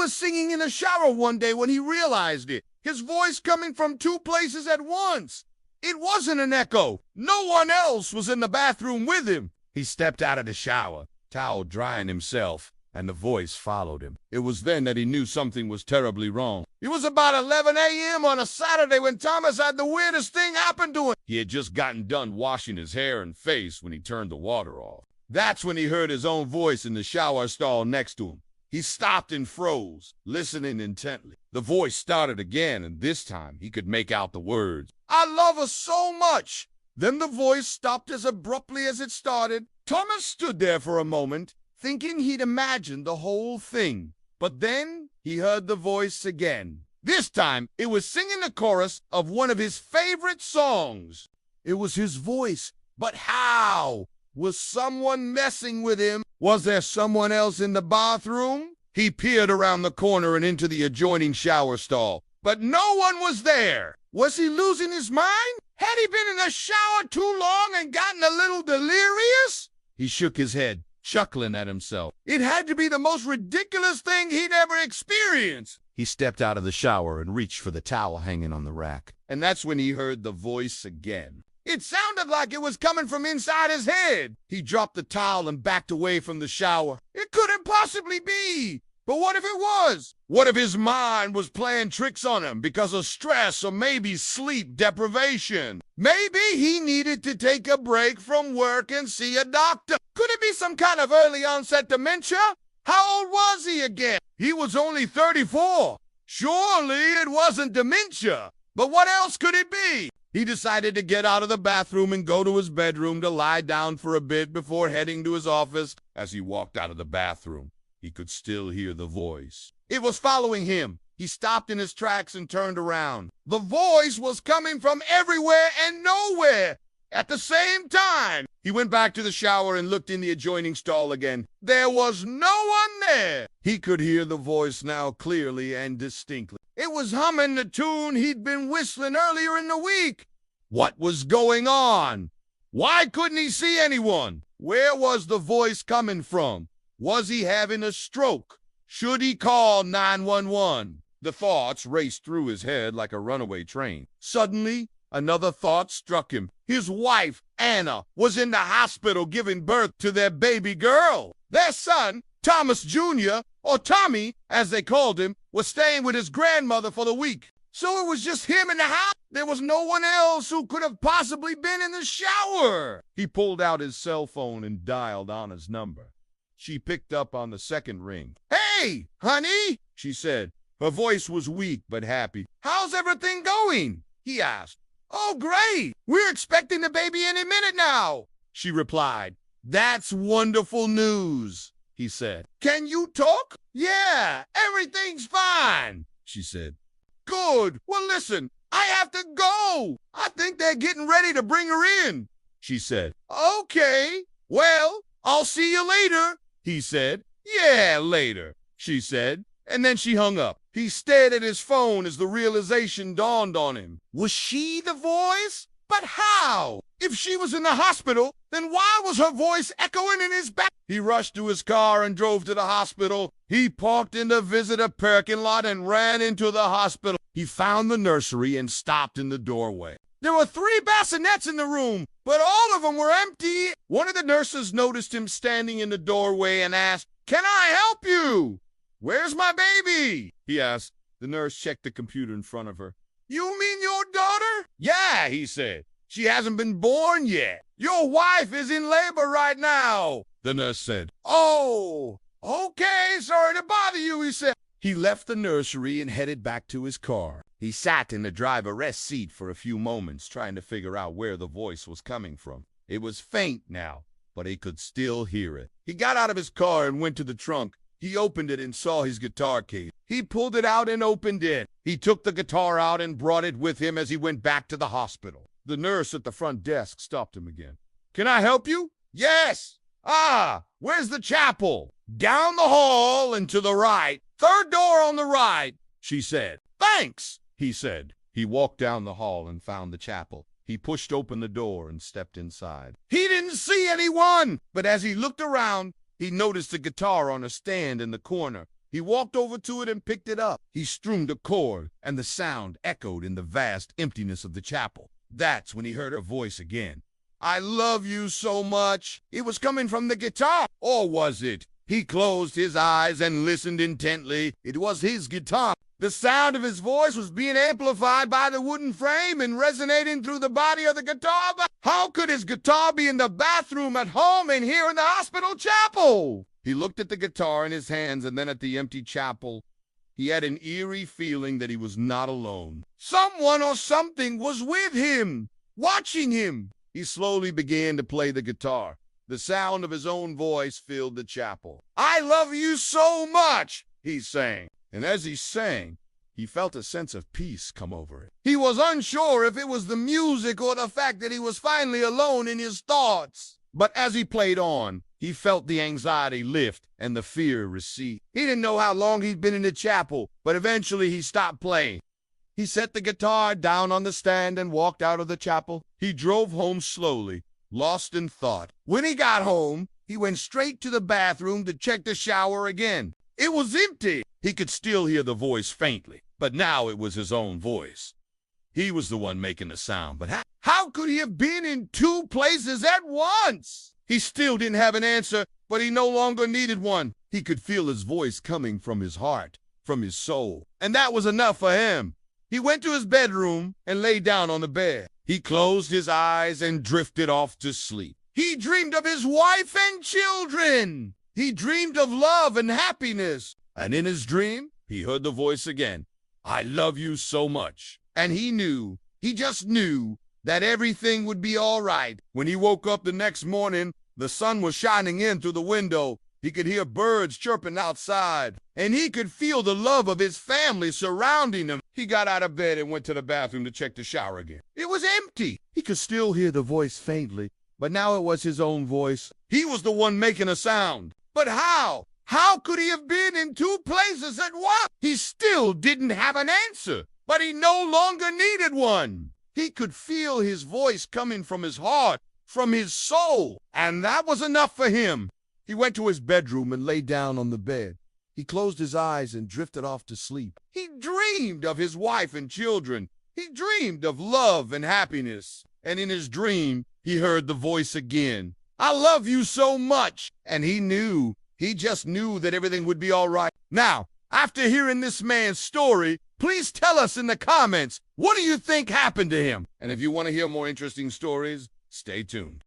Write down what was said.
was singing in the shower one day when he realized it, his voice coming from two places at once. It wasn't an echo. No one else was in the bathroom with him. He stepped out of the shower, towel drying himself, and the voice followed him. It was then that he knew something was terribly wrong. It was about 11 a.m. on a Saturday when Thomas had the weirdest thing happen to him. He had just gotten done washing his hair and face when he turned the water off. That's when he heard his own voice in the shower stall next to him. He stopped and froze, listening intently. The voice started again, and this time he could make out the words, "I love her so much." Then the voice stopped as abruptly as it started. Thomas stood there for a moment, thinking he'd imagined the whole thing. But then he heard the voice again. This time, it was singing the chorus of one of his favorite songs. It was his voice, but how? Was someone messing with him? Was there someone else in the bathroom? He peered around the corner and into the adjoining shower stall, but no one was there. Was he losing his mind? Had he been in the shower too long and gotten a little delirious? He shook his head, chuckling at himself. It had to be the most ridiculous thing he'd ever experienced. He stepped out of the shower and reached for the towel hanging on the rack. And that's when he heard the voice again. It sounded like it was coming from inside his head. He dropped the towel and backed away from the shower. It couldn't possibly be. But what if it was? What if his mind was playing tricks on him because of stress or maybe sleep deprivation? Maybe he needed to take a break from work and see a doctor. Could it be some kind of early onset dementia? How old was he again? He was only 34. Surely it wasn't dementia. But what else could it be? He decided to get out of the bathroom and go to his bedroom to lie down for a bit before heading to his office. As he walked out of the bathroom, he could still hear the voice. It was following him. He stopped in his tracks and turned around. The voice was coming from everywhere and nowhere at the same time. He went back to the shower and looked in the adjoining stall again. There was no one there. He could hear the voice now clearly and distinctly. It was humming the tune he'd been whistling earlier in the week. What was going on? Why couldn't he see anyone? Where was the voice coming from? Was he having a stroke? Should he call 911? The thoughts raced through his head like a runaway train. Suddenly, another thought struck him. His wife, Anna, was in the hospital giving birth to their baby girl. Their son, Thomas Jr., or Tommy, as they called him, was staying with his grandmother for the week. So it was just him in the house. There was no one else who could have possibly been in the shower. He pulled out his cell phone and dialed Anna's number. She picked up on the second ring. "Hey, honey," she said. Her voice was weak but happy. "How's everything going?" he asked. "Oh, great. We're expecting the baby any minute now," she replied. "That's wonderful news," he said. "Can you talk?" "Yeah, everything's fine," she said. "Good. Well, listen, I have to go. I think they're getting ready to bring her in," she said. "Okay. Well, I'll see you later," he said. "Yeah, later," she said. And then she hung up. He stared at his phone as the realization dawned on him. Was she the voice? But how? If she was in the hospital, then why was her voice echoing in his back? He rushed to his car and drove to the hospital. He parked in the visitor parking lot and ran into the hospital. He found the nursery and stopped in the doorway. There were 3 bassinets in the room, but all of them were empty. One of the nurses noticed him standing in the doorway and asked, "Can I help you?" "Where's my baby?" he asked. The nurse checked the computer in front of her. "You mean your daughter?" "Yeah," he said. "She hasn't been born yet. Your wife is in labor right now," the nurse said. "Oh, okay, sorry to bother you," he said. He left the nursery and headed back to his car. He sat in the driver rest seat for a few moments, trying to figure out where the voice was coming from. It was faint now, but he could still hear it. He got out of his car and went to the trunk. He opened it and saw his guitar case. He pulled it out and opened it. He took the guitar out and brought it with him as he went back to the hospital. The nurse at the front desk stopped him again. "Can I help you?" "Yes." Where's the chapel?" "Down the hall and to the right. 3rd door on the right," she said. "Thanks," he said. He walked down the hall and found the chapel. He pushed open the door and stepped inside. He didn't see anyone, but as he looked around, he noticed the guitar on a stand in the corner. He walked over to it and picked it up. He strummed a chord, and the sound echoed in the vast emptiness of the chapel. That's when he heard her voice again. I love you so much. It was coming from the guitar. Or was it? He closed his eyes and listened intently. It was his guitar. The sound of his voice was being amplified by the wooden frame and resonating through the body of the guitar. But how could his guitar be in the bathroom at home and here in the hospital chapel? He looked at the guitar in his hands and then at the empty chapel. He had an eerie feeling that he was not alone. Someone or something was with him, watching him. He slowly began to play the guitar. The sound of his own voice filled the chapel. I love you so much, he sang. And as he sang, he felt a sense of peace come over him. He was unsure if it was the music or the fact that he was finally alone in his thoughts. But as he played on, he felt the anxiety lift and the fear recede. He didn't know how long he'd been in the chapel, but eventually he stopped playing. He set the guitar down on the stand and walked out of the chapel. He drove home slowly, lost in thought. When he got home, he went straight to the bathroom to check the shower again. It was empty. He could still hear the voice faintly, but now it was his own voice. He was the one making the sound, but how could he have been in two places at once? He still didn't have an answer, but he no longer needed one. He could feel his voice coming from his heart, from his soul, and that was enough for him. He went to his bedroom and lay down on the bed. He closed his eyes and drifted off to sleep. He dreamed of his wife and children. He dreamed of love and happiness. And in his dream, he heard the voice again. I love you so much. And he just knew that everything would be all right. When he woke up the next morning, the sun was shining in through the window. He could hear birds chirping outside, and he could feel the love of his family surrounding him. He got out of bed and went to the bathroom to check the shower again. It was empty. He could still hear the voice faintly, but now it was his own voice. He was the one making a sound. But how? How could he have been in two places at once? He still didn't have an answer, but he no longer needed one. He could feel his voice coming from his heart, from his soul, and that was enough for him. He went to his bedroom and lay down on the bed. He closed his eyes and drifted off to sleep. He dreamed of his wife and children. He dreamed of love and happiness. And in his dream, he heard the voice again. I love you so much. And he just knew that everything would be all right. Now, after hearing this man's story, please tell us in the comments, what do you think happened to him? And if you want to hear more interesting stories, stay tuned.